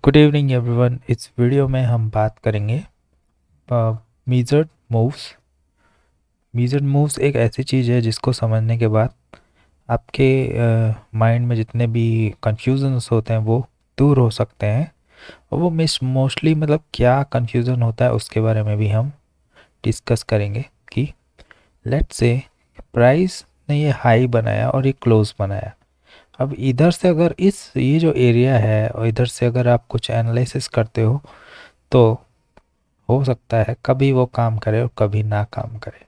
Good evening everyone. इस video में हम बात करेंगे मीजर्ड मूव्स। मीजर्ड मूव्स एक ऐसी चीज़ है जिसको समझने के बाद आपके माइंड में जितने भी कन्फ्यूजन्स होते हैं वो दूर हो सकते हैं। और वो मोस्टली मतलब क्या कन्फ्यूज़न होता है उसके बारे में भी हम डिस्कस करेंगे कि लेट्स से प्राइस ने ये हाई बनाया और ये क्लोज बनाया। अब इधर से अगर ये जो एरिया है और इधर से अगर आप कुछ एनालिसिस करते हो तो हो सकता है कभी वो काम करे और कभी ना काम करे।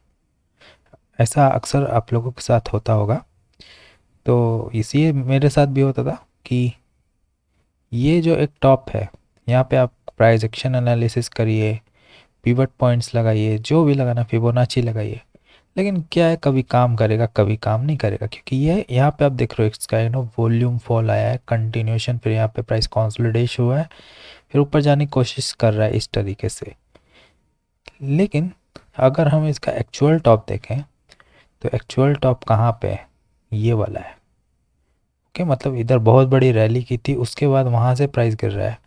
ऐसा अक्सर आप लोगों के साथ होता होगा। तो इसीलिए मेरे साथ भी होता था कि ये जो एक टॉप है, यहाँ पे आप प्राइस एक्शन एनालिसिस करिए, पिवट पॉइंट्स लगाइए, जो भी लगाना, फिबोनाची लगाइए, लेकिन क्या है कभी काम करेगा कभी काम नहीं करेगा। क्योंकि ये यहाँ पे आप देख रहे हो इसका वॉल्यूम फॉल आया है, कंटिन्यूशन, फिर यहाँ पे प्राइस कंसोलिडेशन हुआ है, फिर ऊपर जाने की कोशिश कर रहा है इस तरीके से। लेकिन अगर हम इसका एक्चुअल टॉप देखें तो एक्चुअल टॉप कहाँ पे है? ये वाला है। ओके, मतलब इधर बहुत बड़ी रैली की थी, उसके बाद वहाँ से प्राइस गिर रहा है।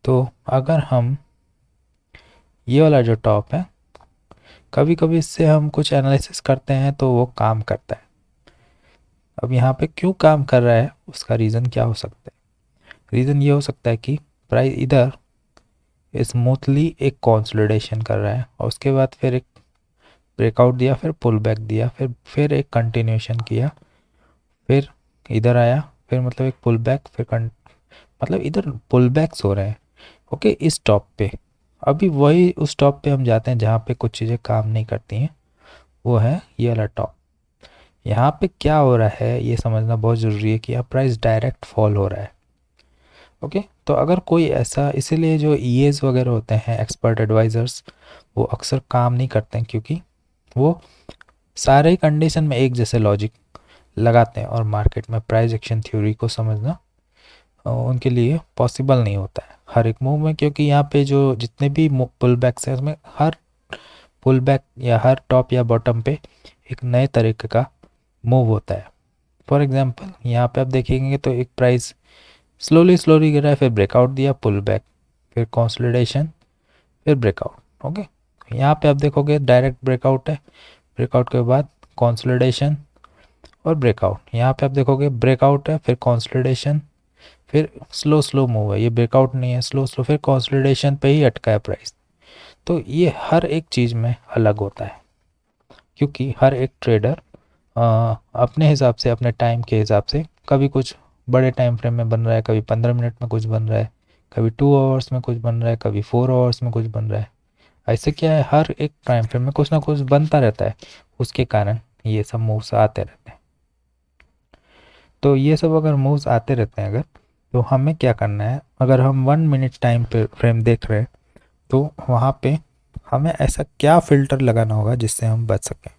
तो अगर हम ये वाला जो टॉप है, कभी कभी इससे हम कुछ एनालिसिस करते हैं तो वो काम करता है। अब यहाँ पे क्यों काम कर रहा है, उसका रीज़न क्या हो सकता है? रीज़न ये हो सकता है कि प्राइस इधर स्मूथली एक कंसोलिडेशन कर रहा है और उसके बाद फिर एक ब्रेकआउट दिया, फिर पुल बैक दिया, फिर एक कंटिन्यूशन किया, फिर इधर आया, फिर मतलब एक पुल बैक, मतलब इधर पुल बैक्स हो रहे हैं। ओके, इस टॉप पे अभी वही उस टॉप पे हम जाते हैं जहाँ पे कुछ चीज़ें काम नहीं करती हैं, वो है ये वाला टॉप। यहाँ पे क्या हो रहा है ये समझना बहुत ज़रूरी है कि यहाँ प्राइस डायरेक्ट फॉल हो रहा है। ओके, तो अगर कोई ऐसा, इसीलिए जो ईएस वगैरह होते हैं, एक्सपर्ट एडवाइज़र्स, वो अक्सर काम नहीं करते हैं क्योंकि वो सारे कंडीशन में एक जैसे लॉजिक लगाते हैं और मार्केट में प्राइस एक्शन थ्योरी को समझना उनके लिए पॉसिबल नहीं होता है हर एक मूव में। क्योंकि यहाँ पे जो जितने भी पुल बैक्स हैं उसमें हर पुल बैक या हर टॉप या बॉटम पे एक नए तरीके का मूव होता है। फॉर एग्जांपल यहाँ पे आप देखेंगे तो एक प्राइस स्लोली स्लोली गिरा है, फिर ब्रेकआउट दिया, पुल बैक, फिर कंसोलिडेशन, फिर ब्रेकआउट। ओके, यहाँ पे आप देखोगे डायरेक्ट ब्रेकआउट है, ब्रेकआउट के बाद कंसोलिडेशन और ब्रेकआउट। यहाँ पे आप देखोगे ब्रेकआउट है, फिर कंसोलिडेशन, फिर स्लो स्लो मूव है, ये ब्रेकआउट नहीं है, स्लो स्लो, फिर कंसोलिडेशन पे ही अटका है प्राइस। तो ये हर एक चीज़ में अलग होता है क्योंकि हर एक ट्रेडर अपने हिसाब से, अपने टाइम के हिसाब से, कभी कुछ बड़े टाइम फ्रेम में बन रहा है, कभी 15 मिनट में कुछ बन रहा है, कभी 2 आवर्स में कुछ बन रहा है, कभी 4 आवर्स में कुछ बन रहा है। ऐसे क्या है, हर एक टाइम फ्रेम में कुछ ना कुछ बनता रहता है, उसके कारण ये सब मूव्स आते रहते हैं। तो ये सब अगर मूव्स आते रहते हैं अगर, तो हमें क्या करना है, अगर हम 1 मिनट टाइम फ्रेम देख रहे हैं तो वहाँ पे हमें ऐसा क्या फ़िल्टर लगाना होगा जिससे हम बच सकें।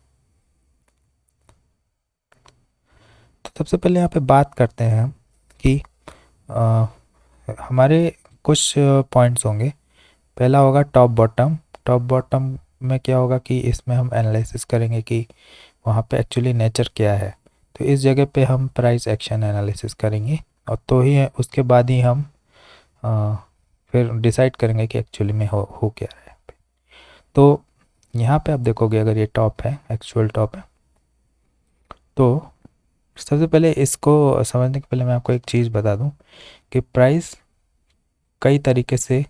तो सबसे पहले यहाँ पे बात करते हैं हम कि आ, हमारे कुछ पॉइंट्स होंगे। पहला होगा टॉप बॉटम। टॉप बॉटम में क्या होगा कि इसमें हम एनालिसिस करेंगे कि वहाँ पे एक्चुअली नेचर क्या है। तो इस जगह पे हम प्राइस एक्शन एनालिसिस करेंगे और तो ही उसके बाद ही हम आ, फिर डिसाइड करेंगे कि एक्चुअली में हो क्या रहा है। तो यहाँ पे आप देखोगे अगर ये टॉप है, एक्चुअल टॉप है, तो सबसे पहले इसको समझने के पहले मैं आपको एक चीज़ बता दूं कि प्राइस कई तरीके से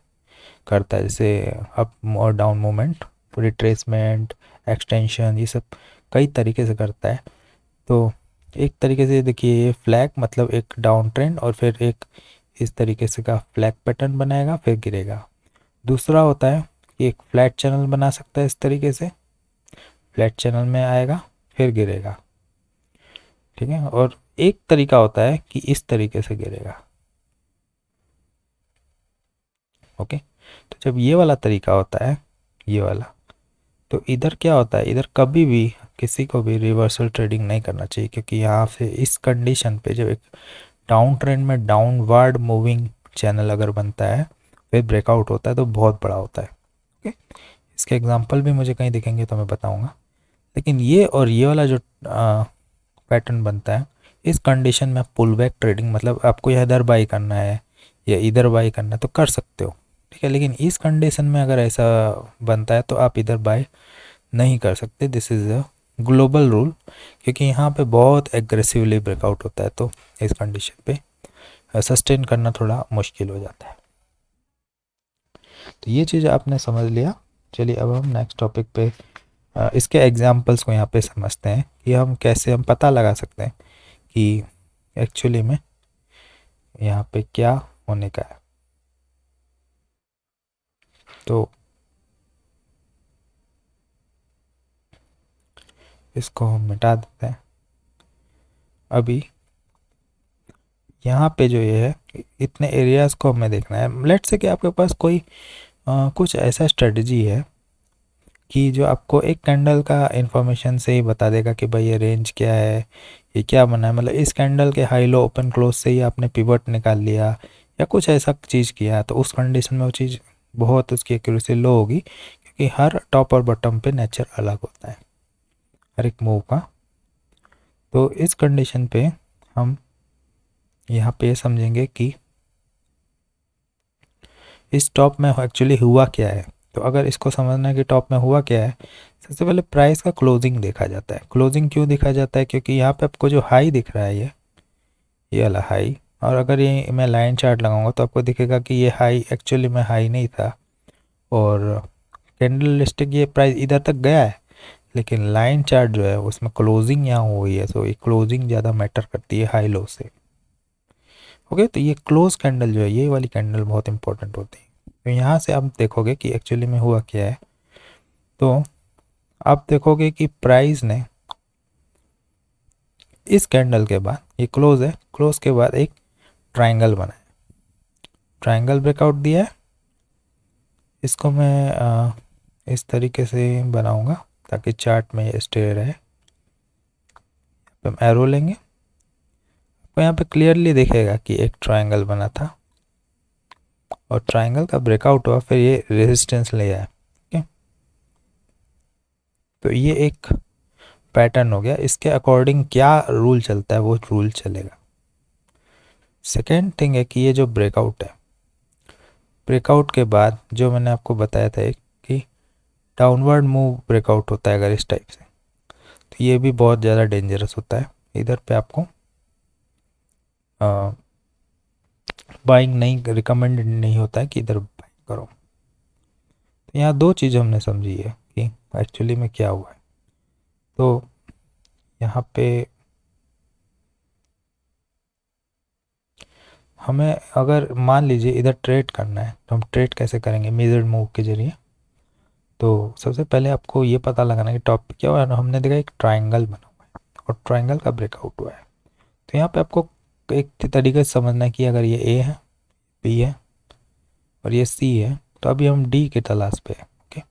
करता है, जैसे अप और डाउन मूवमेंट, रिट्रेसमेंट, एक्सटेंशन, ये सब कई तरीके से करता है। तो एक तरीके से देखिए, ये फ्लैग मतलब एक डाउन ट्रेंड और फिर एक इस तरीके से का फ्लैग पैटर्न बनाएगा फिर गिरेगा। दूसरा होता है कि एक फ्लैट चैनल बना सकता है, इस तरीके से फ्लैट चैनल में आएगा फिर गिरेगा, ठीक है। और एक तरीका होता है कि इस तरीके से गिरेगा। ओके, तो जब ये वाला तरीका होता है, ये वाला, तो इधर क्या होता है, इधर कभी भी किसी को भी रिवर्सल ट्रेडिंग नहीं करना चाहिए क्योंकि यहाँ से इस कंडीशन पे जब एक डाउन ट्रेंड में डाउनवर्ड मूविंग चैनल अगर बनता है फिर ब्रेकआउट होता है तो बहुत बड़ा होता है। ओके, इसके एग्जांपल भी मुझे कहीं दिखेंगे तो मैं बताऊंगा। लेकिन ये और ये वाला जो पैटर्न बनता है, इस कंडीशन में पुल बैक ट्रेडिंग, मतलब आपको इधर बाई करना है या इधर बाय करना है तो कर सकते हो, ठीक है। लेकिन इस कंडीशन में अगर ऐसा बनता है तो आप इधर बाय नहीं कर सकते। This is a global rule, क्योंकि यहाँ पे बहुत एग्रेसिवली ब्रेकआउट होता है, तो इस कंडीशन पे सस्टेन करना थोड़ा मुश्किल हो जाता है। तो ये चीज़ आपने समझ लिया। चलिए अब हम नेक्स्ट टॉपिक पे इसके एग्जांपल्स को यहाँ पे समझते हैं कि हम कैसे हम पता लगा सकते हैं कि एक्चुअली में यहाँ पे क्या होने का है। तो इसको हम मिटा देते हैं। अभी यहाँ पे जो ये है, इतने एरियाज़ को हमें देखना है। लेट्स से कि आपके पास कोई कुछ ऐसा स्ट्रेटजी है कि जो आपको एक कैंडल का इंफॉर्मेशन से ही बता देगा कि भाई ये रेंज क्या है, ये क्या बना है। मतलब इस कैंडल के हाई लो ओपन क्लोज से ही आपने पिवट निकाल लिया या कुछ ऐसा चीज़ किया, तो उस कंडीशन में वो चीज़ बहुत उसकी एक्यूरेसी लो होगी, क्योंकि हर टॉप और बॉटम पे नेचर अलग होता है हर एक मूव का। तो इस कंडीशन पे हम यहाँ पे समझेंगे कि इस टॉप में एक्चुअली हुआ क्या है। तो अगर इसको समझना है कि टॉप में हुआ क्या है, सबसे पहले प्राइस का क्लोजिंग देखा जाता है। क्लोजिंग क्यों देखा जाता है? क्योंकि यहाँ पे आपको जो हाई दिख रहा है ये वाला हाई, और अगर ये मैं लाइन चार्ट लगाऊंगा तो आपको दिखेगा कि ये हाई एक्चुअली में हाई नहीं था, और कैंडल स्टिक ये प्राइस इधर तक गया है, लेकिन लाइन चार्ट जो है उसमें क्लोजिंग यहाँ हुई है। सो ये क्लोजिंग ज़्यादा मैटर करती है हाई लो से। ओके, तो ये क्लोज कैंडल जो है, ये वाली कैंडल बहुत इंपॉर्टेंट होती है। तो यहाँ से आप देखोगे कि एक्चुअली में हुआ क्या है। तो आप देखोगे कि प्राइस ने इस कैंडल के बाद, ये क्लोज है, क्लोज के बाद एक ट्रायंगल बनाया, ट्रायंगल ब्रेकआउट दिया है। इसको मैं इस तरीके से बनाऊंगा ताकि चार्ट में ये स्टे रहे। हम एरो लेंगे तो यहाँ पे क्लियरली दिखेगा कि एक ट्रायंगल बना था और ट्रायंगल का ब्रेकआउट हुआ, फिर ये रेजिस्टेंस ले आया। ओके, तो ये एक पैटर्न हो गया। इसके अकॉर्डिंग क्या रूल चलता है वो रूल चलेगा। सेकेंड थिंग है कि ये जो ब्रेकआउट है, ब्रेकआउट के बाद जो मैंने आपको बताया था कि डाउनवर्ड मूव ब्रेकआउट होता है अगर इस टाइप से, तो ये भी बहुत ज़्यादा डेंजरस होता है। इधर पे आपको बाइंग नहीं, रिकमेंडेड नहीं होता है कि इधर बाइंग करो। तो यहाँ दो चीज़ हमने समझी है कि एक्चुअली में क्या हुआ है। तो यहाँ पे हमें अगर मान लीजिए इधर ट्रेड करना है, तो हम ट्रेड कैसे करेंगे? मेजर्ड मूव के जरिए। तो सबसे पहले आपको ये पता लगाना है कि टॉप पे क्या हुआ है। हमने देखा एक ट्रायंगल बना हुआ है और ट्रायंगल का ब्रेकआउट हुआ है। तो यहाँ पे आपको एक तरीके से समझना है कि अगर ये ए है, बी है और ये सी है, तो अभी हम डी की तलाश पे है। ओके,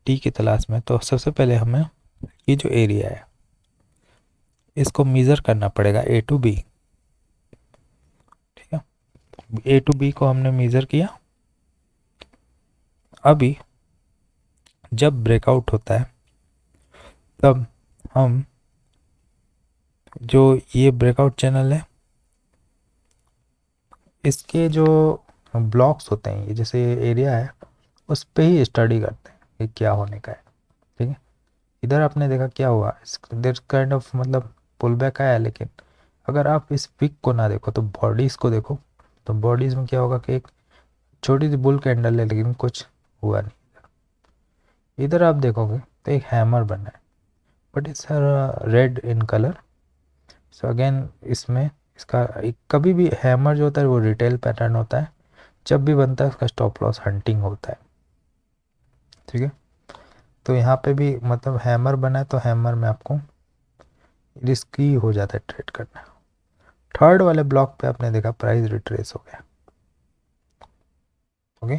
डी की तलाश में तो सबसे पहले हमें ये जो एरिया है इसको मेज़र करना पड़ेगा, ए टू बी। ठीक है, ए टू बी को हमने मेज़र किया। अभी जब ब्रेकआउट होता है तब हम जो ये ब्रेकआउट चैनल है इसके जो ब्लॉक्स होते हैं, ये जैसे एरिया है उस पे ही स्टडी करते हैं कि क्या होने का है। ठीक है, इधर आपने देखा क्या हुआ, दिस काइंड ऑफ मतलब पुल बैक आया। लेकिन अगर आप इस पिक को ना देखो तो बॉडीज़ को देखो, तो बॉडीज़ में क्या होगा कि एक छोटी सी बुल कैंडल है लेकिन कुछ हुआ नहीं। इधर आप देखोगे तो एक हैमर बना है, but it's red in colour. So again इसमें इसका एक कभी भी हैमर जो होता है वो रिटेल पैटर्न होता है। जब भी बनता है उसका स्टॉप लॉस हंटिंग होता है। ठीक है, तो यहाँ पे भी मतलब हैमर बना है, तो हैमर में आपको रिस्की हो जाता है ट्रेड करना। थर्ड वाले ब्लॉक पे आपने देखा प्राइस रिट्रेस हो गया। ओके,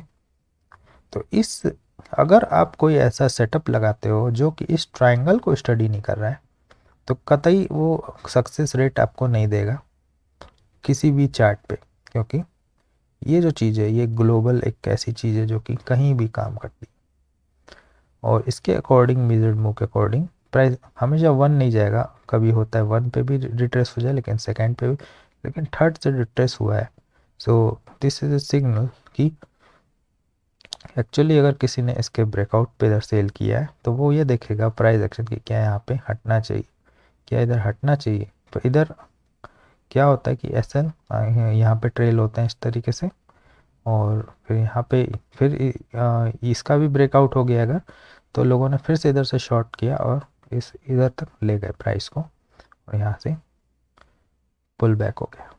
तो इस अगर आप कोई ऐसा सेटअप लगाते हो जो कि इस ट्रायंगल को स्टडी नहीं कर रहा है, तो कतई वो सक्सेस रेट आपको नहीं देगा किसी भी चार्ट पे, क्योंकि ये जो चीज़ है ये ग्लोबल एक ऐसी चीज़ है जो कि कहीं भी काम करती है। और इसके अकॉर्डिंग मेजर्ड मूव के अकॉर्डिंग प्राइस हमेशा वन नहीं जाएगा, कभी होता है वन पे भी रिट्रेस हो जाए लेकिन सेकंड पे भी, लेकिन थर्ड से रिट्रेस हुआ है so this is a signal कि एक्चुअली अगर किसी ने इसके ब्रेकआउट पे इधर सेल किया है तो वो ये देखेगा प्राइस एक्शन की क्या यहाँ पे हटना चाहिए, क्या इधर हटना चाहिए। तो इधर क्या होता है कि एस एल यहाँ पे ट्रेल होते हैं इस तरीके से, और फिर यहाँ पे फिर इसका भी ब्रेकआउट हो गया अगर, तो लोगों ने फिर से इधर से शॉर्ट किया और इस इधर तक ले गए प्राइस को, और यहाँ से पुल बैक हो गया।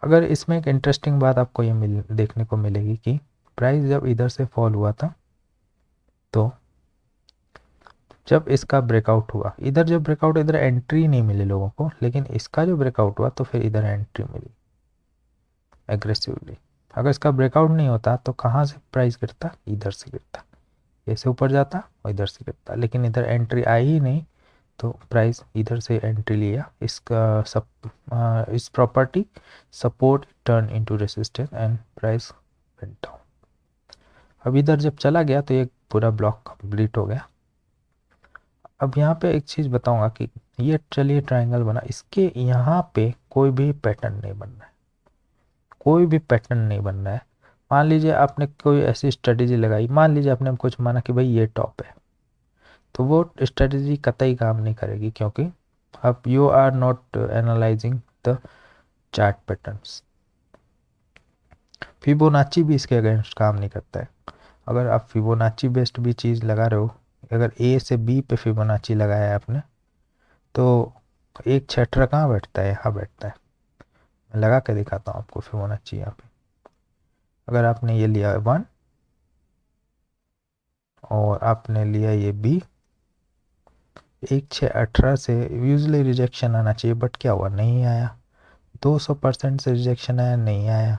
अगर इसमें एक इंटरेस्टिंग बात आपको ये देखने को मिलेगी कि प्राइस जब इधर से फॉल हुआ था, तो जब इसका ब्रेकआउट हुआ इधर, जब ब्रेकआउट इधर एंट्री नहीं मिली लोगों को, लेकिन इसका जो ब्रेकआउट हुआ तो फिर इधर एंट्री मिली एग्रेसिवली। अगर इसका ब्रेकआउट नहीं होता तो कहाँ से प्राइस गिरता, इधर से गिरता, ऐसे ऊपर जाता और इधर से गिरता, लेकिन इधर एंट्री आई ही नहीं, तो प्राइस इधर से एंट्री लिया। इसका इस property support turn into resistance and price went down. अब इधर जब चला गया तो ये पूरा ब्लॉक कंप्लीट हो गया। अब यहाँ पे एक चीज़ बताऊंगा कि ये चलिए ट्रायंगल बना, इसके यहाँ पे कोई भी पैटर्न नहीं बन रहा है, कोई भी पैटर्न नहीं बन रहा है। मान लीजिए आपने कोई ऐसी स्ट्रेटेजी लगाई, मान लीजिए आपने कुछ माना कि भाई ये टॉप है, तो वो स्ट्रेटेजी कतई काम नहीं करेगी, क्योंकि अब you are not analysing the chart patterns. Fibonacci भी इसके अगेंस्ट काम नहीं करता है। अगर आप फिबोनाची बेस्ड भी चीज़ लगा रहे हो, अगर ए से बी पे फिबोनाची लगाया है आपने, तो एक छठरा कहाँ बैठता है, यहाँ बैठता है। मैं लगा के दिखाता हूँ आपको फिबोनाची यहाँ पे। अगर आपने ये लिया 1 और आपने लिया ये बी, 1 6 18 से यूजली रिजेक्शन आना चाहिए, बट क्या हुआ, नहीं आया। 200% से रिजेक्शन आया, नहीं आया।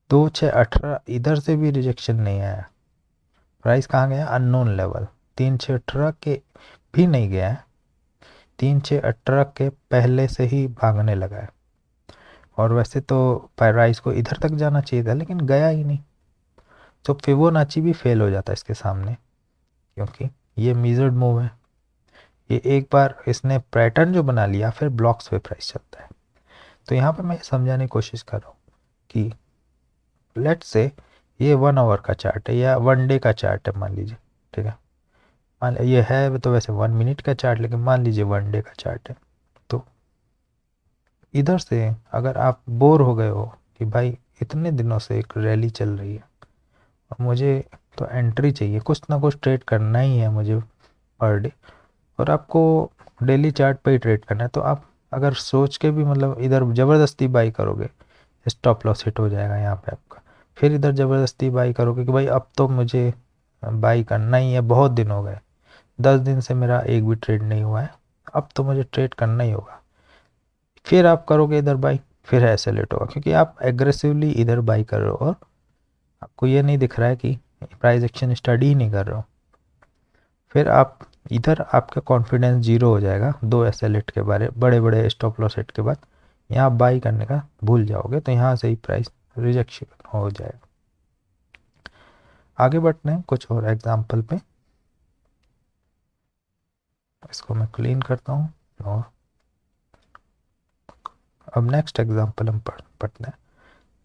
2 6 18 इधर से भी रिजेक्शन नहीं आया, प्राइस कहाँ गया, अननोन लेवल। 3 6 18 के भी नहीं गया है, 3 6 18 के पहले से ही भागने लगा है। और वैसे तो प्राइस को इधर तक जाना चाहिए था, लेकिन गया ही नहीं। तो फिबोनाची भी फेल हो जाता है इसके सामने, क्योंकि ये मेजर्ड मूव है। ये एक बार इसने पैटर्न जो बना लिया, फिर ब्लॉक्स पे प्राइस चलता है। तो यहाँ पे मैं समझाने की कोशिश कर रहा हूँ कि लेट्स से ये 1 आवर का चार्ट है या 1 डे का चार्ट है, मान लीजिए, ठीक है। मान ये है तो वैसे 1 मिनट का चार्ट, लेकिन मान लीजिए 1 डे का चार्ट है। तो इधर से अगर आप बोर हो गए हो कि भाई इतने दिनों से एक रैली चल रही है और मुझे तो एंट्री चाहिए, कुछ ना कुछ ट्रेड करना ही है मुझे पर डे, और आपको डेली चार्ट पे ही ट्रेड करना है, तो आप अगर सोच के भी मतलब इधर ज़बरदस्ती बाई करोगे, स्टॉप लॉस हिट हो जाएगा यहाँ पे आपका। फिर इधर ज़बरदस्ती बाई करोगे कि भाई अब तो मुझे बाई करना ही है, बहुत दिन हो गए, 10 दिन से मेरा एक भी ट्रेड नहीं हुआ है, अब तो मुझे ट्रेड करना ही होगा। फिर आप करोगे इधर बाई, फिर ऐसे लेट होगा, क्योंकि आप एग्रेसिवली इधर बाई कर रहे हो और आपको ये नहीं दिख रहा है कि प्राइस एक्शन स्टडी ही नहीं कर रहे हो। फिर आप इधर आपका कॉन्फिडेंस जीरो हो जाएगा दो ऐसे लेट के बारे, बड़े बड़े स्टॉप लॉस हिट के बाद यहाँ आप बाई करने का भूल जाओगे, तो यहाँ से ही प्राइस रिजेक्शन हो जाएगा। आगे बढ़ते हैं कुछ और एग्जाम्पल पे। इसको मैं क्लीन करता हूँ और अब नेक्स्ट एग्जाम्पल हम पढ़ते हैं।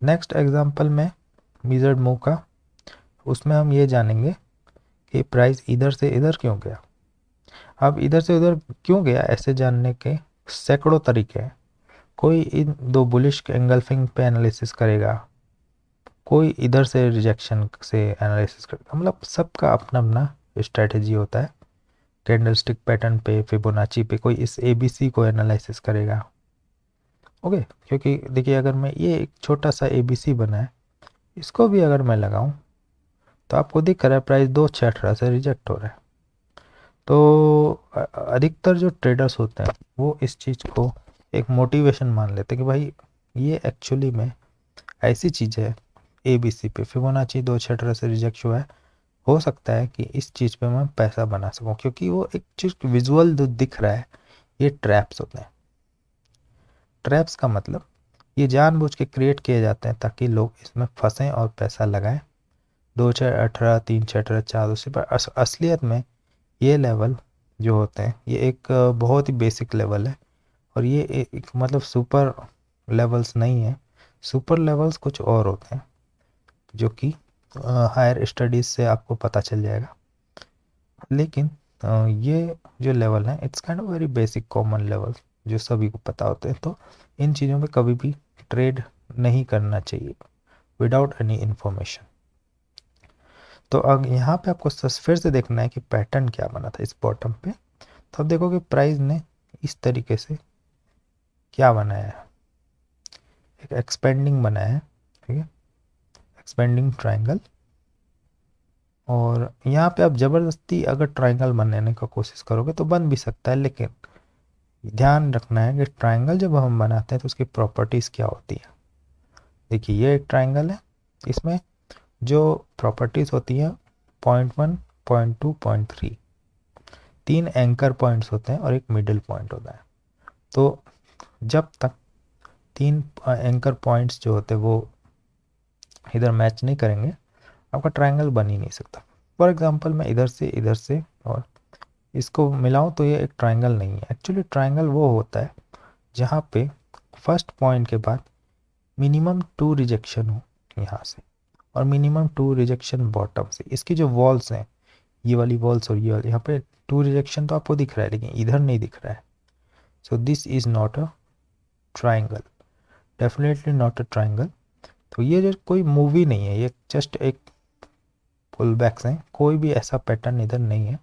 नेक्स्ट एग्जाम्पल में मेजर्ड मूव का, उसमें हम ये जानेंगे कि प्राइस इधर से इधर क्यों गया। अब इधर से उधर क्यों गया, ऐसे जानने के सैकड़ों तरीके हैं। कोई इन दो बुलिश एंगल्फिंग पे एनालिसिस करेगा, कोई इधर से रिजेक्शन से एनालिसिस करेगा, मतलब सबका अपना अपना स्ट्रेटेजी होता है। कैंडलस्टिक पैटर्न पे, फिबोनाची पे, कोई इस एबीसी को एनालिसिस करेगा। ओके, क्योंकि देखिए अगर मैं ये एक छोटा सा एबीसी बना है, इसको भी अगर मैं लगाऊं तो आपको दिख रहा है प्राइस 2 6 18 से रिजेक्ट हो रहा है। तो अधिकतर जो ट्रेडर्स होते हैं वो इस चीज़ को एक मोटिवेशन मान लेते हैं कि भाई ये एक्चुअली में ऐसी चीज़ है, ए बी सी पे फिबोनाची 2 6 18 से रिजेक्ट हुआ है, हो सकता है कि इस चीज़ पे मैं पैसा बना सकूं, क्योंकि वो एक चीज़ विजुअल जो दिख रहा है, ये ट्रैप्स होते हैं। ट्रैप्स का मतलब ये जानबूझ के क्रिएट किए जाते हैं ताकि लोग इसमें फंसें और पैसा लगाएं। 2 6 18 3 6 18 4 से, पर असलियत में ये लेवल जो होते हैं ये एक बहुत ही बेसिक लेवल है, और ये एक मतलब सुपर लेवल्स नहीं है, सुपर लेवल्स कुछ और होते हैं जो कि हायर स्टडीज़ से आपको पता चल जाएगा। लेकिन ये जो लेवल है it's kind of very basic common level जो सभी को पता होते हैं। तो इन चीज़ों में कभी भी ट्रेड नहीं करना चाहिए विदाउट एनी इंफॉर्मेशन। तो अब यहाँ पे आपको फिर से देखना है कि पैटर्न क्या बना था इस बॉटम पे। तो अब देखो कि प्राइस ने इस तरीके से क्या बनाया है, एक एक्सपेंडिंग बनाया है, ठीक है, एक्सपेंडिंग ट्रायंगल। और यहाँ पे आप ज़बरदस्ती अगर ट्रायंगल बनाने का कोशिश करोगे तो बन भी सकता है, लेकिन ध्यान रखना है कि ट्रायंगल जब हम बनाते हैं तो उसकी प्रॉपर्टीज़ क्या होती है। देखिए ये एक ट्रायंगल है, इसमें जो प्रॉपर्टीज़ होती है 0.1, 0.2, 0.3, 3 एंकर पॉइंट्स होते हैं और एक मिडिल पॉइंट होता है। तो जब तक 3 एंकर पॉइंट्स जो होते हैं वो इधर मैच नहीं करेंगे आपका ट्रायंगल बन ही नहीं सकता। फॉर एग्जांपल मैं इधर से और इसको मिलाऊं तो ये एक ट्रायंगल नहीं है। एक्चुअली ट्रायंगल वो होता है जहाँ पे फर्स्ट पॉइंट के बाद मिनिमम 2 रिजेक्शन हो यहाँ से और मिनिमम 2 रिजेक्शन बॉटम से। इसकी जो वॉल्स हैं, ये वाली वॉल्स और ये वाली, यहाँ पे 2 रिजेक्शन तो आपको दिख रहा है लेकिन इधर नहीं दिख रहा है। So this is not a triangle, definitely not a triangle. तो ये जो कोई मूवी नहीं है, ये जस्ट एक पुल बैक्स हैं, कोई भी ऐसा पैटर्न इधर नहीं है।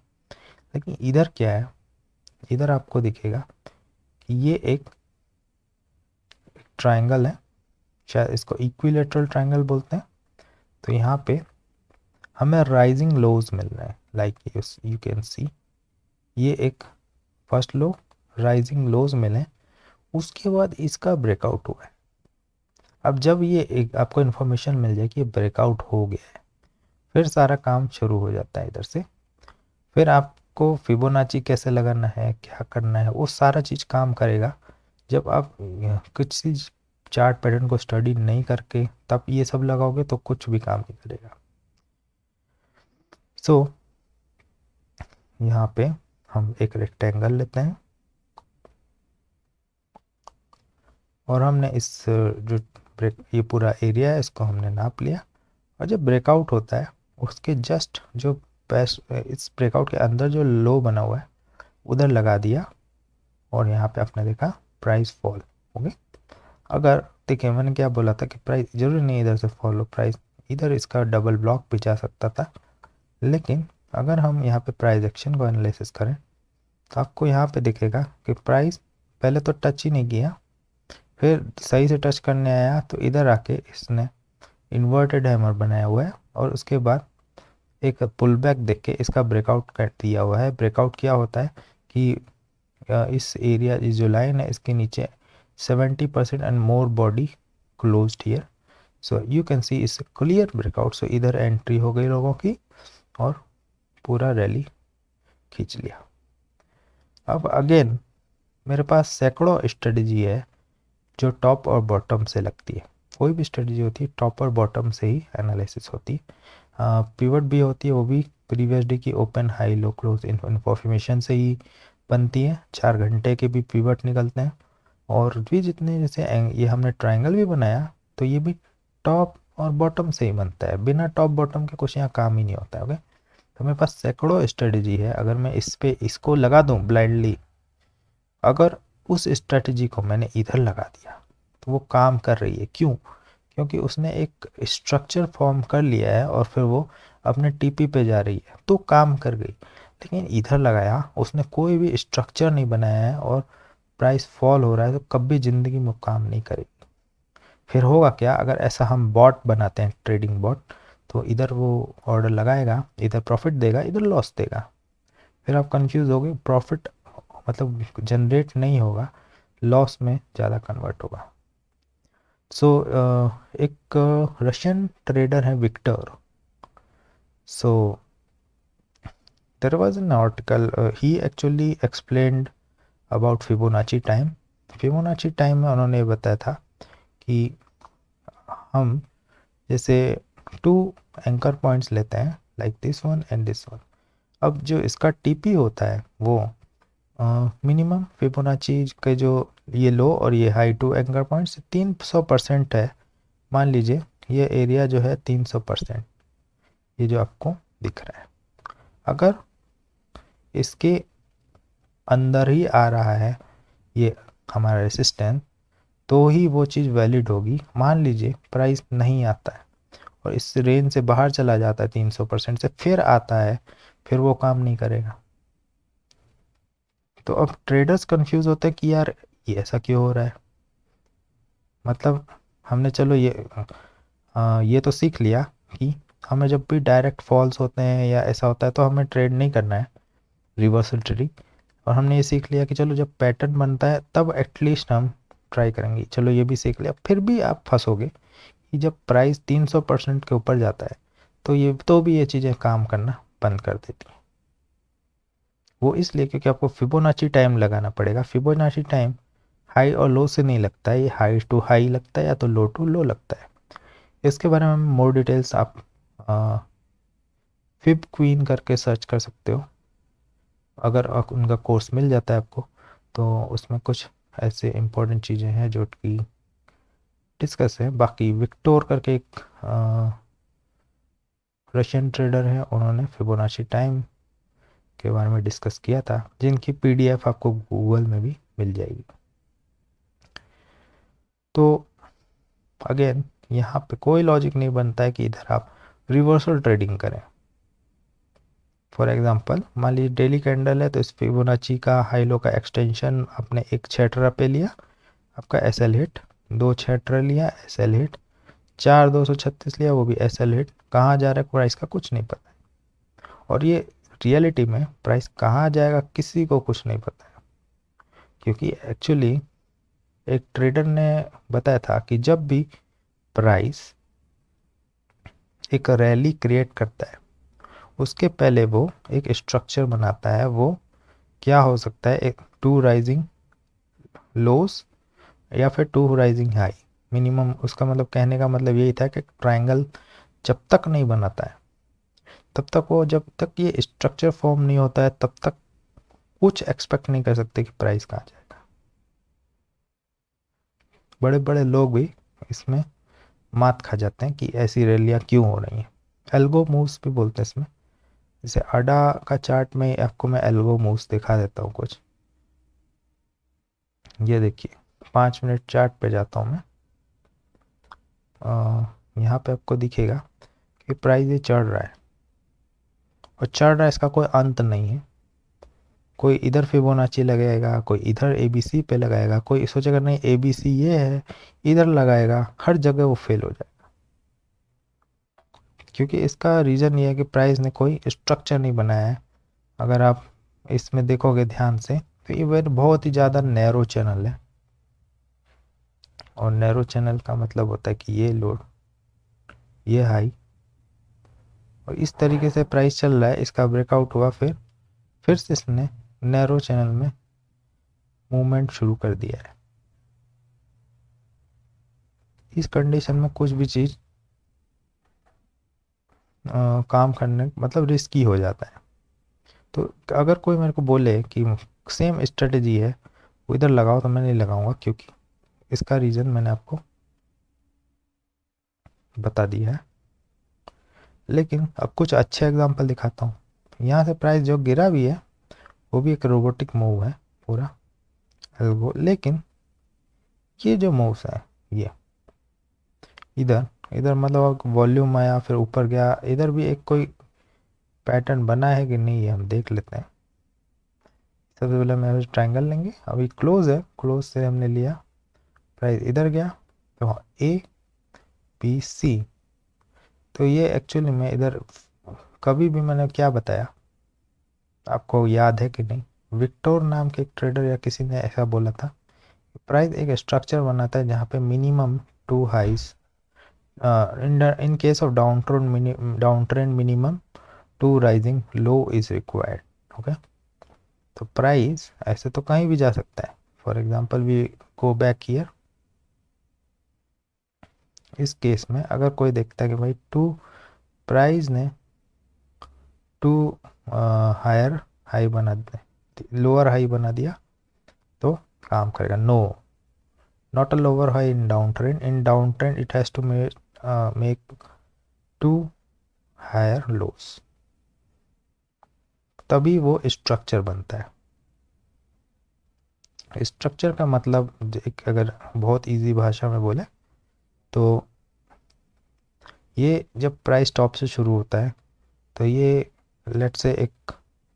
लेकिन इधर क्या है, इधर आपको दिखेगा कि ये एक ट्रायंगल है, शायद इसको इक्विलेटरल ट्रायंगल बोलते हैं। तो यहाँ पे हमें राइजिंग लोज मिल रहे हैं, लाइक यू कैन सी ये एक फर्स्ट लो, राइजिंग लोज मिले, उसके बाद इसका ब्रेकआउट हुआ है। अब जब ये एक आपको इन्फॉर्मेशन मिल जाए कि ये ब्रेकआउट हो गया है, फिर सारा काम शुरू हो जाता है इधर से। फिर आपको फिबोनाची कैसे लगाना है, क्या करना है, वो सारा चीज़ काम करेगा जब आप किसी चार्ट पैटर्न को स्टडी नहीं करके तब ये सब लगाओगे तो कुछ भी काम नहीं करेगा। सो यहाँ पे हम एक रेक्टेंगल लेते हैं और हमने इस जो ये पूरा एरिया है इसको हमने नाप लिया। और जब ब्रेकआउट होता है उसके जस्ट जो इस ब्रेकआउट के अंदर जो लो बना हुआ है उधर लगा दिया और यहाँ पे आपने देखा प्राइस फॉल हो गई। अगर देखिए मैंने क्या बोला था कि प्राइस जरूरी नहीं इधर से फॉल हो, प्राइस इधर इसका डबल ब्लॉक भी जा सकता था। लेकिन अगर हम यहाँ पे प्राइस एक्शन को एनालिसिस करें तो आपको यहाँ पे दिखेगा कि प्राइस पहले तो टच ही नहीं किया, फिर सही से टच करने आया तो इधर आके इसने इन्वर्टेड हैमर बनाया हुआ है और उसके बाद एक पुल बैक देख के इसका ब्रेकआउट कर दिया हुआ है। ब्रेकआउट क्या होता है कि इस एरिया, इस जो लाइन है इसके नीचे 70% and more body closed here, so you can see इस क्लियर ब्रेकआउट। सो इधर एंट्री हो गई लोगों की और पूरा रैली खींच लिया। अब अगेन मेरे पास सैकड़ों स्ट्रेटजी है जो टॉप और बॉटम से लगती है। कोई भी स्ट्रेटजी होती है टॉप और बॉटम से ही एनालिसिस होती है। पिवट भी होती है, वो भी प्रीवियस डे की open high low close information से ही बनती है। 4 घंटे के भी पिवट निकलते हैं और भी जितने, जैसे ये हमने ट्रायंगल भी बनाया तो ये भी टॉप और बॉटम से ही बनता है। बिना टॉप बॉटम के कुछ यहाँ काम ही नहीं होता है। ओके, तो मेरे पास सैकड़ों स्ट्रेटजी है। अगर मैं इस पे इसको लगा दूँ ब्लाइंडली, अगर उस स्ट्रेटजी को मैंने इधर लगा दिया तो वो काम कर रही है। क्यों? क्योंकि उसने एक स्ट्रक्चर फॉर्म कर लिया है और फिर वो अपने टीपी पे जा रही है तो काम कर गई। लेकिन इधर लगाया उसने कोई भी स्ट्रक्चर नहीं बनाया है और प्राइस फॉल हो रहा है तो कभी ज़िंदगी में काम नहीं करेगी। फिर होगा क्या, अगर ऐसा हम बॉट बनाते हैं, ट्रेडिंग बॉट, तो इधर वो ऑर्डर लगाएगा, इधर प्रॉफिट देगा, इधर लॉस देगा। फिर आप कंफ्यूज हो गए, प्रॉफिट मतलब जनरेट नहीं होगा, लॉस में ज़्यादा कन्वर्ट होगा। सो एक रशियन ट्रेडर है Victor. So there was an article, he actually explained about Fibonacci time. Fibonacci time में उन्होंने बताया था कि हम जैसे 2 एंकर पॉइंट्स लेते हैं like this one and this one. अब जो इसका टीपी होता है वो मिनिमम फिबोनाची के जो ये लो और ये हाई टू एंकर पॉइंट से 300% है। मान लीजिए ये एरिया जो है 300%, ये जो आपको दिख रहा है, अगर इसके अंदर ही आ रहा है ये हमारा रेसिस्टेंस, तो ही वो चीज़ वैलिड होगी। मान लीजिए प्राइस नहीं आता है और इस रेंज से बाहर चला जाता है 300% से, फिर आता है, फिर वो काम नहीं करेगा। तो अब ट्रेडर्स कंफ्यूज होते हैं कि यार ये ऐसा क्यों हो रहा है। मतलब हमने चलो ये तो सीख लिया कि हमें जब भी डायरेक्ट फॉल्स होते हैं या ऐसा होता है तो हमें ट्रेड नहीं करना है, रिवर्सल ट्रेडिंग। और हमने ये सीख लिया कि चलो जब पैटर्न बनता है तब एटलीस्ट हम ट्राई करेंगे। चलो ये भी सीख लिया, फिर भी आप फंसोगे कि जब प्राइस 300% के ऊपर जाता है तो भी ये चीज़ें काम करना बंद कर देती हैं। वो इसलिए क्योंकि आपको फिबोनाची टाइम लगाना पड़ेगा। फिबोनाची टाइम हाई और लो से नहीं लगता है, ये हाई टू हाई लगता है या तो लो टू लो लगता है। इसके बारे में मोर डिटेल्स आप फिब क्वीन करके सर्च कर सकते हो। अगर उनका कोर्स मिल जाता है आपको तो उसमें कुछ ऐसे इम्पोर्टेंट चीज़ें हैं जो कि डिस्कस है। बाकी विक्टोर करके एक रशियन ट्रेडर है, उन्होंने फिबोनाची टाइम के बारे में डिस्कस किया था, जिनकी पीडीएफ आपको गूगल में भी मिल जाएगी। तो अगेन यहाँ पे कोई लॉजिक नहीं बनता है कि इधर आप रिवर्सल ट्रेडिंग करें। फॉर एग्जांपल मान लीजिए डेली कैंडल है, तो इस फिबोनाची का हाई लो का एक्सटेंशन आपने एक 6 पे लिया, आपका एस एल हिट, 2 6 लिया एस एल हिट, 4 236 लिया वो भी एस एल हिट। कहाँ जा रहा है प्राइस का कुछ नहीं पता है। और ये रियलिटी में प्राइस कहाँ जाएगा किसी को कुछ नहीं पता है, क्योंकि एक्चुअली एक ट्रेडर ने बताया था कि जब भी प्राइस एक रैली क्रिएट करता है उसके पहले वो एक स्ट्रक्चर बनाता है। वो क्या हो सकता है, एक 2 राइजिंग लोस या फिर 2 राइजिंग हाई मिनिमम। उसका मतलब कहने का मतलब यही था कि ट्रायंगल जब तक नहीं बनाता है तब तक वो, जब तक ये स्ट्रक्चर फॉर्म नहीं होता है तब तक कुछ एक्सपेक्ट नहीं कर सकते कि प्राइस कहाँ जाएगा। बड़े बड़े लोग भी इसमें मात खा जाते हैं कि ऐसी रैलियाँ क्यों हो रही हैं। एल्गो मूव्स भी बोलते हैं इसमें। जैसे अडा का चार्ट में आपको मैं एल्गो मूव्स दिखा देता हूँ कुछ। ये देखिए 5 मिनट चार्ट पे जाता हूँ मैं। यहाँ पे आपको दिखेगा कि प्राइस ये चढ़ रहा है और चढ़ रहा है, इसका कोई अंत नहीं है। कोई इधर फिबोनाची लगाएगा, कोई इधर एबीसी पे लगाएगा, कोई सोचेगा नहीं एबीसी ये है इधर लगाएगा, हर जगह वो फेल हो जाएगा। क्योंकि इसका रीज़न ये है कि प्राइस ने कोई स्ट्रक्चर नहीं बनाया है। अगर आप इसमें देखोगे ध्यान से तो ये बहुत ही ज़्यादा नैरो चैनल है, और नैरो चैनल का मतलब होता है कि ये लोड, ये हाई, और इस तरीके से प्राइस चल रहा है। इसका ब्रेकआउट हुआ, फिर से इसने नैरो चैनल में मूवमेंट शुरू कर दिया है। इस कंडीशन में कुछ भी चीज़ काम करने मतलब रिस्की हो जाता है। तो अगर कोई मेरे को बोले कि सेम स्ट्रेटजी है वो इधर लगाओ, तो मैं नहीं लगाऊंगा, क्योंकि इसका रीज़न मैंने आपको बता दिया है। लेकिन अब कुछ अच्छे एग्जांपल दिखाता हूँ। यहाँ से प्राइस जो गिरा भी है वो भी एक रोबोटिक मूव है पूरा एल्गो। लेकिन ये जो मूव्स है, ये इधर इधर मतलब वॉल्यूम आया फिर ऊपर गया, इधर भी एक कोई पैटर्न बना है कि नहीं है हम देख लेते हैं। सबसे पहले मैं ट्रायंगल लेंगे, अभी क्लोज है, क्लोज से हमने लिया, प्राइस इधर गया तो ए बी सी। तो ये एक्चुअली में इधर कभी भी मैंने क्या बताया आपको याद है कि नहीं, विक्टोर नाम के एक ट्रेडर या किसी ने ऐसा बोला था, प्राइस एक स्ट्रक्चर बनाता है जहाँ पे minimum 2 highs, in case of downtrend minimum 2 rising low is required। Okay, तो प्राइस ऐसे तो कहीं भी जा सकता है। For example we go back here, इस केस में अगर कोई देखता है कि भाई प्राइस ने 2 हायर हाई बना दे, लोअर हाई बना दिया तो काम करेगा। No, not a lower high in down trend, in down trend it has to make 2 higher lows, तभी वो स्ट्रक्चर बनता है। स्ट्रक्चर का मतलब एक अगर बहुत इजी भाषा में बोले तो ये जब प्राइस टॉप से शुरू होता है तो ये लेट से एक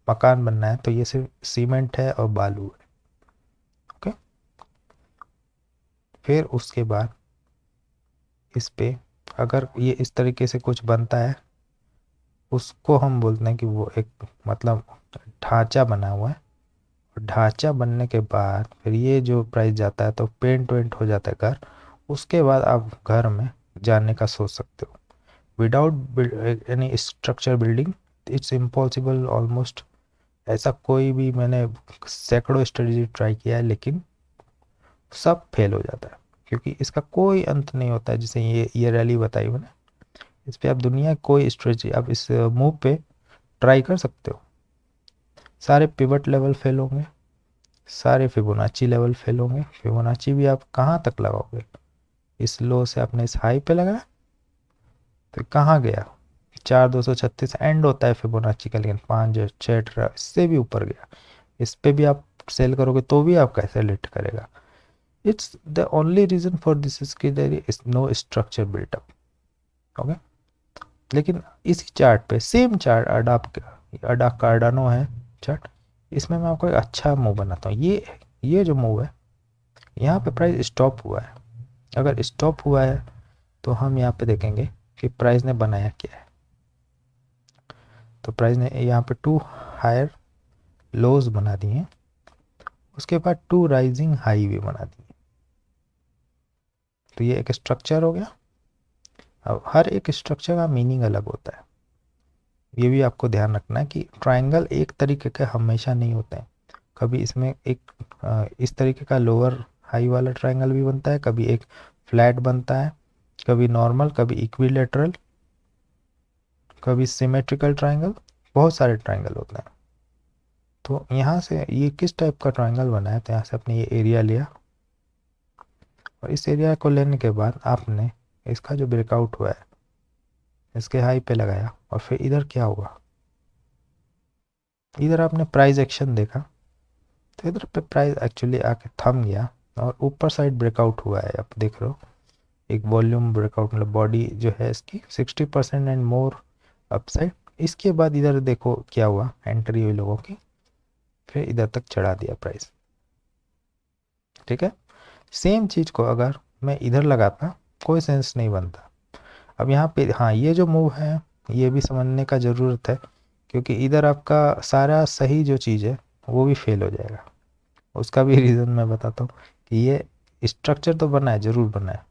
मकान बनना है तो ये सिर्फ सीमेंट है और बालू है, ओके। फिर उसके बाद इस पे अगर ये इस तरीके से कुछ बनता है उसको हम बोलते हैं कि वो एक मतलब ढांचा बना हुआ है। और ढांचा बनने के बाद फिर ये जो प्राइस जाता है तो पेंट वेंट हो जाता है घर, उसके बाद आप घर में जाने का सोच सकते हो। Without any structure building it's impossible almost. ऐसा कोई भी मैंने सैकड़ों स्ट्रेटजी ट्राई किया है लेकिन सब फेल हो जाता है, क्योंकि इसका कोई अंत नहीं होता है। जैसे ये रैली बताई मैंने, इस पे आप दुनिया कोई स्ट्रेटजी आप इस मूव पे ट्राई कर सकते हो, सारे पिवट लेवल फेल होंगे, सारे फिबोनाची लेवल फेल होंगे। फिबोनाची भी आप कहाँ तक लगाओगे, इस लो से आपने इस हाई पे लगाया तो कहाँ गया, 4236 एंड होता है फिबोनाची का, लेकिन 5 6 इससे भी ऊपर गया। इस पे भी आप सेल करोगे तो भी आप कैसे लिट करेगा। It's the only reason for this is कि there is no structure built up, okay. लेकिन इसी चार्ट पे सेम चार्ट अडा कार्डानो है चार्ट, इसमें मैं आपको एक अच्छा मूव बनाता हूँ। ये जो मूव है यहाँ पे प्राइस स्टॉप हुआ है। अगर स्टॉप हुआ है तो हम यहाँ पे देखेंगे कि प्राइस ने बनाया क्या है। तो प्राइस ने यहाँ पे 2 हायर लोज बना दिए, उसके बाद 2 राइजिंग हाई भी बना दिए। तो ये एक स्ट्रक्चर हो गया। अब हर एक स्ट्रक्चर का मीनिंग अलग होता है, ये भी आपको ध्यान रखना है कि ट्रायंगल एक तरीके के हमेशा नहीं होते हैं। कभी इसमें एक इस तरीके का लोअर हाई वाला ट्रायंगल भी बनता है, कभी एक फ्लैट बनता है, कभी नॉर्मल, कभी इक्विलेटरल, कभी सिमेट्रिकल ट्रायंगल, बहुत सारे ट्रायंगल होते हैं। तो यहाँ से ये किस टाइप का ट्रायंगल बना है, तो यहाँ से आपने ये एरिया लिया और इस एरिया को लेने के बाद आपने इसका जो ब्रेकआउट हुआ है इसके हाई पे लगाया और फिर इधर क्या हुआ, इधर आपने प्राइस एक्शन देखा तो इधर पे प्राइस एक्चुअली आके थम गया और ऊपर साइड ब्रेकआउट हुआ है। आप देख रहे हो एक वॉल्यूम ब्रेकआउट, मतलब बॉडी जो है इसकी 60% एंड मोर अपसाइड। इसके बाद इधर देखो क्या हुआ, एंट्री हुई लोगों की, फिर इधर तक चढ़ा दिया प्राइस, ठीक है। सेम चीज़ को अगर मैं इधर लगाता कोई सेंस नहीं बनता। अब यहाँ पे हाँ ये जो मूव है ये भी समझने का ज़रूरत है, क्योंकि इधर आपका सारा सही जो चीज़ है वो भी फेल हो जाएगा। उसका भी रीज़न मैं बताता हूँ कि ये स्ट्रक्चर तो बना है, ज़रूर बना है,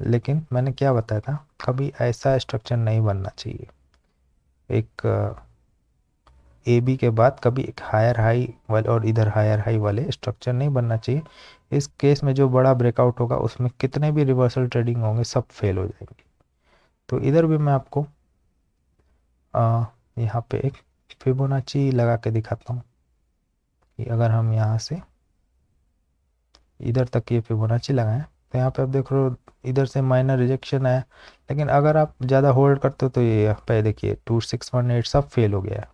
लेकिन मैंने क्या बताया था, कभी ऐसा स्ट्रक्चर नहीं बनना चाहिए। एक ए बी के बाद कभी एक हायर हाई वाले और इधर हायर हाई वाले स्ट्रक्चर नहीं बनना चाहिए। इस केस में जो बड़ा ब्रेकआउट होगा उसमें कितने भी रिवर्सल ट्रेडिंग होंगे सब फेल हो जाएंगे। तो इधर भी मैं आपको यहाँ पे एक फिबोनाची लगा के दिखाता हूँ कि अगर हम यहाँ से इधर तक ये फिबोनाची लगाएं तो यहाँ पे आप देख रहे हो इधर से माइनर रिजेक्शन है, लेकिन अगर आप ज़्यादा होल्ड करते हो तो ये यहाँ पे देखिए 2618 सब फेल हो गया है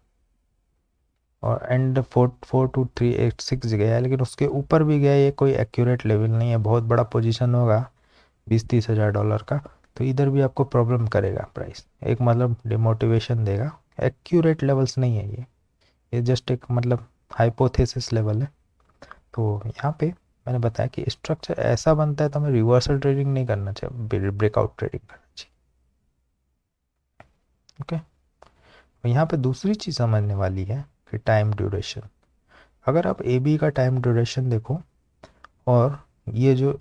और एंड 44386 गया है, लेकिन उसके ऊपर भी गया। ये कोई एक्यूरेट लेवल नहीं है, बहुत बड़ा पोजीशन होगा 20-30 हज़ार डॉलर का, तो इधर भी आपको प्रॉब्लम करेगा प्राइस, एक मतलब डिमोटिवेशन देगा। एक्यूरेट लेवल्स नहीं है ये जस्ट एक मतलब हाइपोथेसिस लेवल है। तो यहाँ पे मैंने बताया कि स्ट्रक्चर ऐसा बनता है तो हमें रिवर्सल ट्रेडिंग नहीं करना चाहिए, ब्रेकआउट ट्रेडिंग करना चाहिए, ओके। तो यहाँ पे दूसरी चीज़ समझने वाली है कि टाइम ड्यूरेशन। अगर आप ए बी का टाइम ड्यूरेशन देखो और ये जो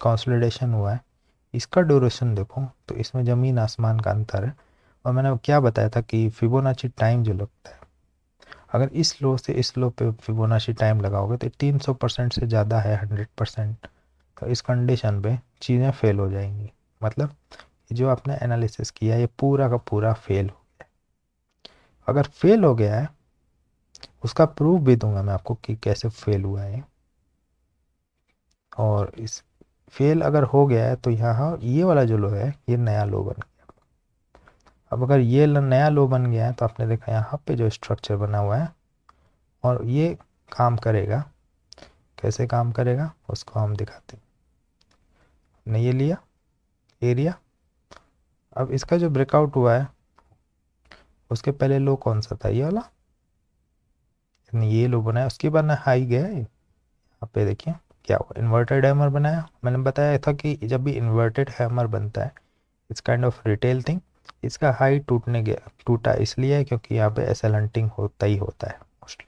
कंसोलिडेशन हुआ है इसका ड्यूरेशन देखो तो इसमें ज़मीन आसमान का अंतर है। और मैंने क्या बताया था कि फिबोनाची टाइम जो लगता है, अगर इस लो से इस लो पे फिबोनाची टाइम लगाओगे तो 300% से ज़्यादा है, 100%। तो इस कंडीशन पे चीज़ें फेल हो जाएंगी, मतलब जो आपने एनालिसिस किया ये पूरा का पूरा फेल हो गया। अगर फेल हो गया है उसका प्रूफ भी दूंगा मैं आपको कि कैसे फेल हुआ है। और इस फेल अगर हो गया है तो यहाँ ये वाला जो लो है ये नया लो बन गया। अब अगर ये नया लो बन गया है तो आपने देखा यहाँ पे जो स्ट्रक्चर बना हुआ है और ये काम करेगा। कैसे काम करेगा उसको हम दिखाते हैं। हमने ये लिया एरिया। अब इसका जो ब्रेकआउट हुआ है उसके पहले लो कौन सा था, ये वाला। ये लो बनाया उसके बाद ना हाई गया है। यहाँ पे देखिए क्या हुआ, इन्वर्टेड हैमर बनाया। मैंने बताया था कि जब भी इन्वर्टेड हैमर बनता है it's kind of retail thing. इसका हाई टूटने गया, टूटा इसलिए क्योंकि यहाँ पे एसएल हंटिंग होता ही होता है मोस्टली।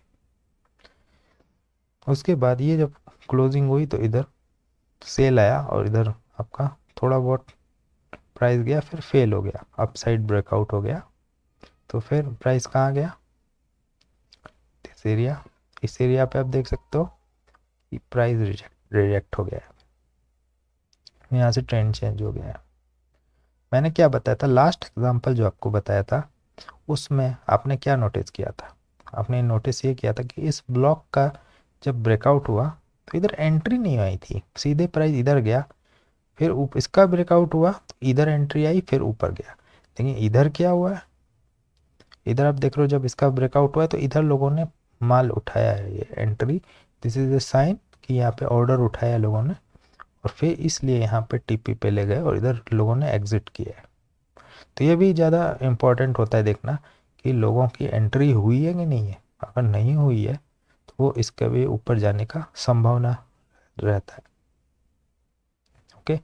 उसके बाद ये जब क्लोजिंग हुई तो इधर सेल आया और इधर आपका थोड़ा बहुत प्राइस गया, फिर फेल हो गया, अपसाइड ब्रेकआउट हो गया। तो फिर प्राइस कहाँ गया, इस एरिया। इस एरिया पे आप देख सकते हो कि प्राइस रिजेक्ट हो गया है, यहाँ से ट्रेंड चेंज हो गया है। मैंने क्या बताया था, लास्ट एग्जांपल जो आपको बताया था उसमें आपने क्या नोटिस किया था, आपने नोटिस ये किया था कि इस ब्लॉक का जब ब्रेकआउट हुआ तो इधर एंट्री नहीं आई थी, सीधे प्राइस इधर गया, फिर इसका ब्रेकआउट हुआ तो इधर एंट्री आई, फिर ऊपर गया। लेकिन इधर क्या हुआ है, इधर आप देख रहे हो जब इसका ब्रेकआउट हुआ है तो इधर लोगों ने माल उठाया है, ये entry, this is a sign कि यहाँ पे ऑर्डर उठाया लोगों ने, और फिर इसलिए यहाँ पे टीपी पे ले गए और इधर लोगों ने एग्जिट किया है। तो ये भी ज़्यादा इम्पोर्टेंट होता है देखना कि लोगों की एंट्री हुई है कि नहीं है। अगर नहीं हुई है तो वो इसके भी ऊपर जाने का संभावना रहता है। ओके,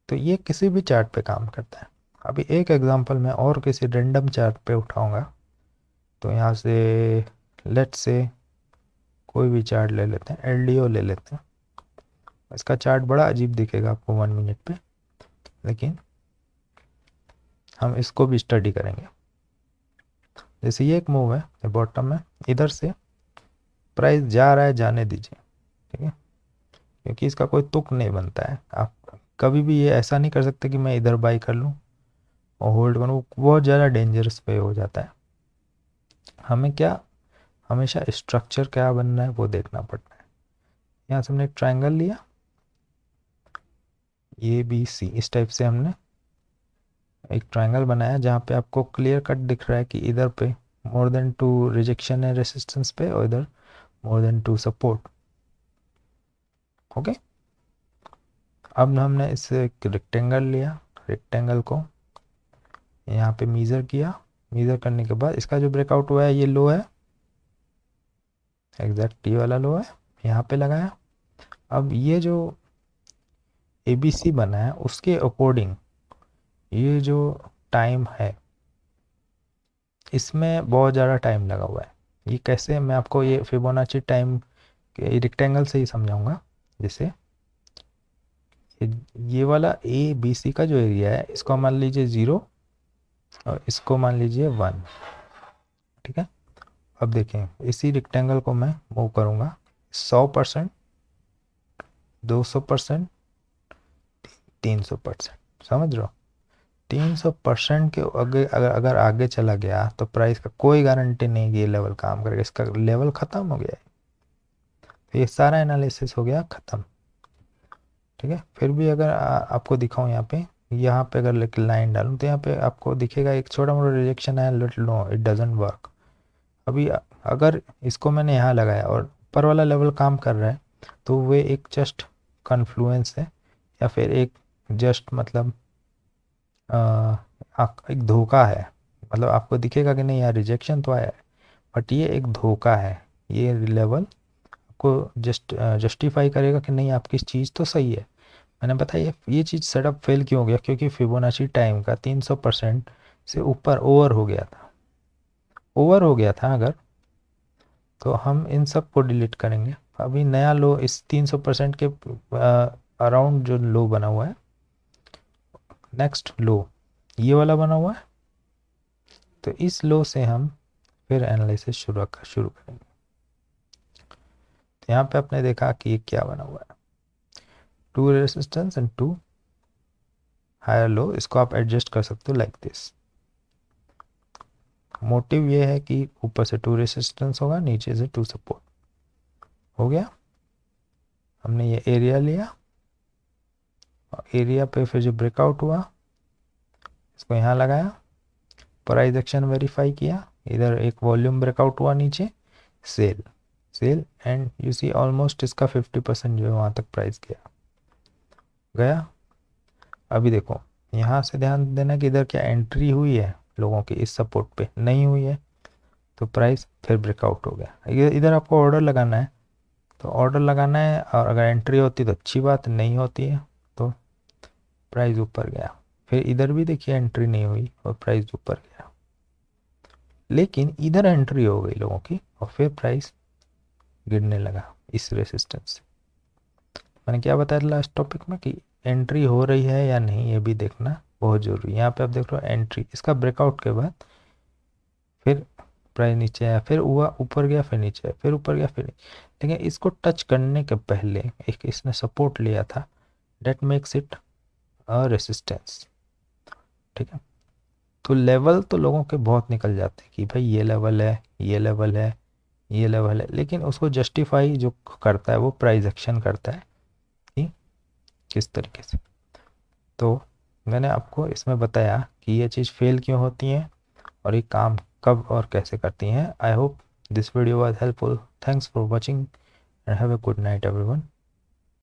तो ये किसी भी चार्ट पे काम करता है। अभी एक एग्जांपल मैं और किसी रेंडम चार्ट पे उठाऊंगा। तो यहाँ से लेट्स से कोई भी चार्ट ले लेते हैं, एलडीओ ले लेते हैं। इसका चार्ट बड़ा अजीब दिखेगा आपको 1 मिनट पे, लेकिन हम इसको भी स्टडी करेंगे। जैसे ये एक मूव है बॉटम में, इधर से प्राइस जा रहा है, जाने दीजिए, ठीक है, क्योंकि इसका कोई तुक नहीं बनता है। आप कभी भी ये ऐसा नहीं कर सकते कि मैं इधर बाई कर लूँ और होल्ड करूँ, बहुत ज़्यादा डेंजरस पे हो जाता है। हमें क्या, हमेशा स्ट्रक्चर क्या बनना है वो देखना पड़ता है। यहाँ से हमने एक ट्राइंगल लिया ABC, इस टाइप से हमने एक ट्राइंगल बनाया जहाँ पे आपको क्लियर कट दिख रहा है कि इधर पे मोर देन 2 रिजेक्शन है रेसिस्टेंस पे और इधर मोर देन 2 सपोर्ट। ओके, अब हमने इससे एक रेक्टेंगल लिया, रेक्टेंगल को यहाँ पे मीज़र किया। मीज़र करने के बाद इसका जो ब्रेकआउट हुआ है ये लो है, एग्जैक्ट ये वाला लो है, यहाँ पे लगाया। अब ये जो ABC बना है उसके अकॉर्डिंग ये जो टाइम है इसमें बहुत ज़्यादा टाइम लगा हुआ है। ये कैसे, मैं आपको ये फिबोनाची टाइम के रेक्टेंगल से ही समझाऊंगा। जैसे ये वाला ABC का जो एरिया है इसको मान लीजिए 0 और इसको मान लीजिए 1, ठीक है। अब देखें इसी रेक्टेंगल को मैं मूव करूँगा 100%, 200%, 300%, समझ रहे हो। 300% के अगर आगे चला गया तो प्राइस का कोई गारंटी नहीं कि ये लेवल काम करेगा, इसका लेवल ख़त्म हो गया है। तो ये सारा एनालिसिस हो गया ख़त्म, ठीक है। फिर भी अगर आपको दिखाऊं यहाँ पे अगर लाइन डालूं तो यहाँ पे आपको दिखेगा एक छोटा मोटा रिजेक्शन है, let know it doesn't work. अभी अगर इसको मैंने यहाँ लगाया और ऊपर वाला लेवल काम कर रहा है तो वे एक जस्ट कन्फ्लुएंस है या फिर एक जस्ट मतलब एक धोखा है। मतलब आपको दिखेगा कि नहीं यार रिजेक्शन तो आया है, बट ये एक धोखा है। ये लेवल आपको जस्टिफाई करेगा कि नहीं आपकी चीज़ तो सही है। मैंने बताया ये चीज़ सेटअप फेल क्यों हो गया, क्योंकि फिबोनाची टाइम का 300% से ऊपर ओवर हो गया था। ओवर हो गया था अगर, तो हम इन सब को डिलीट करेंगे। अभी नया लो इस 300% के अराउंड जो लो बना हुआ है, नेक्स्ट लो ये वाला बना हुआ है, तो इस लो से हम फिर एनालिसिस शुरू करेंगे। तो यहाँ पे आपने देखा कि ये क्या बना हुआ है, 2 रेजिस्टेंस एंड 2 हायर लो। इसको आप एडजस्ट कर सकते हो लाइक दिस। मोटिव ये है कि ऊपर से 2 रेसिस्टेंस होगा, नीचे से 2 सपोर्ट। हो गया, हमने ये एरिया लिया और एरिया पे फिर जो ब्रेकआउट हुआ इसको यहाँ लगाया, प्राइस एक्शन वेरीफाई किया, इधर एक वॉल्यूम ब्रेकआउट हुआ, नीचे sell sell and you see almost इसका 50% जो है वहाँ तक प्राइस गया। अभी देखो यहाँ से ध्यान देना कि इधर क्या एंट्री हुई है लोगों की, इस सपोर्ट पे नहीं हुई है, तो प्राइस फिर ब्रेकआउट हो गया। इधर आपको ऑर्डर लगाना है, तो ऑर्डर लगाना है, और अगर एंट्री होती तो अच्छी बात, नहीं होती है तो प्राइस ऊपर गया। फिर इधर भी देखिए एंट्री नहीं हुई और प्राइस ऊपर गया, लेकिन इधर एंट्री हो गई लोगों की और फिर प्राइस गिरने लगा इस रेसिस्टेंस से। मैंने क्या बताया था लास्ट टॉपिक में कि एंट्री हो रही है या नहीं ये भी देखना बहुत ज़रूरी है। यहाँ पे आप देख रहे हो एंट्री, इसका ब्रेकआउट के बाद फिर प्राइस नीचे आया, फिर हुआ ऊपर गया, फिर नीचे आया, फिर ऊपर गया, फिर लेकिन इसको टच करने के पहले एक इसने सपोर्ट लिया था, that makes it a resistance. ठीक है, तो लेवल तो लोगों के बहुत निकल जाते हैं कि भाई ये लेवल है, ये लेवल है, ये लेवल है, लेकिन उसको जस्टिफाई जो करता है वो प्राइस एक्शन करता है कि किस तरीके से। तो मैंने आपको इसमें बताया कि ये चीज़ फेल क्यों होती है और ये काम कब और कैसे करती हैं। I hope this video was helpful. Thanks for watching and have a good night everyone.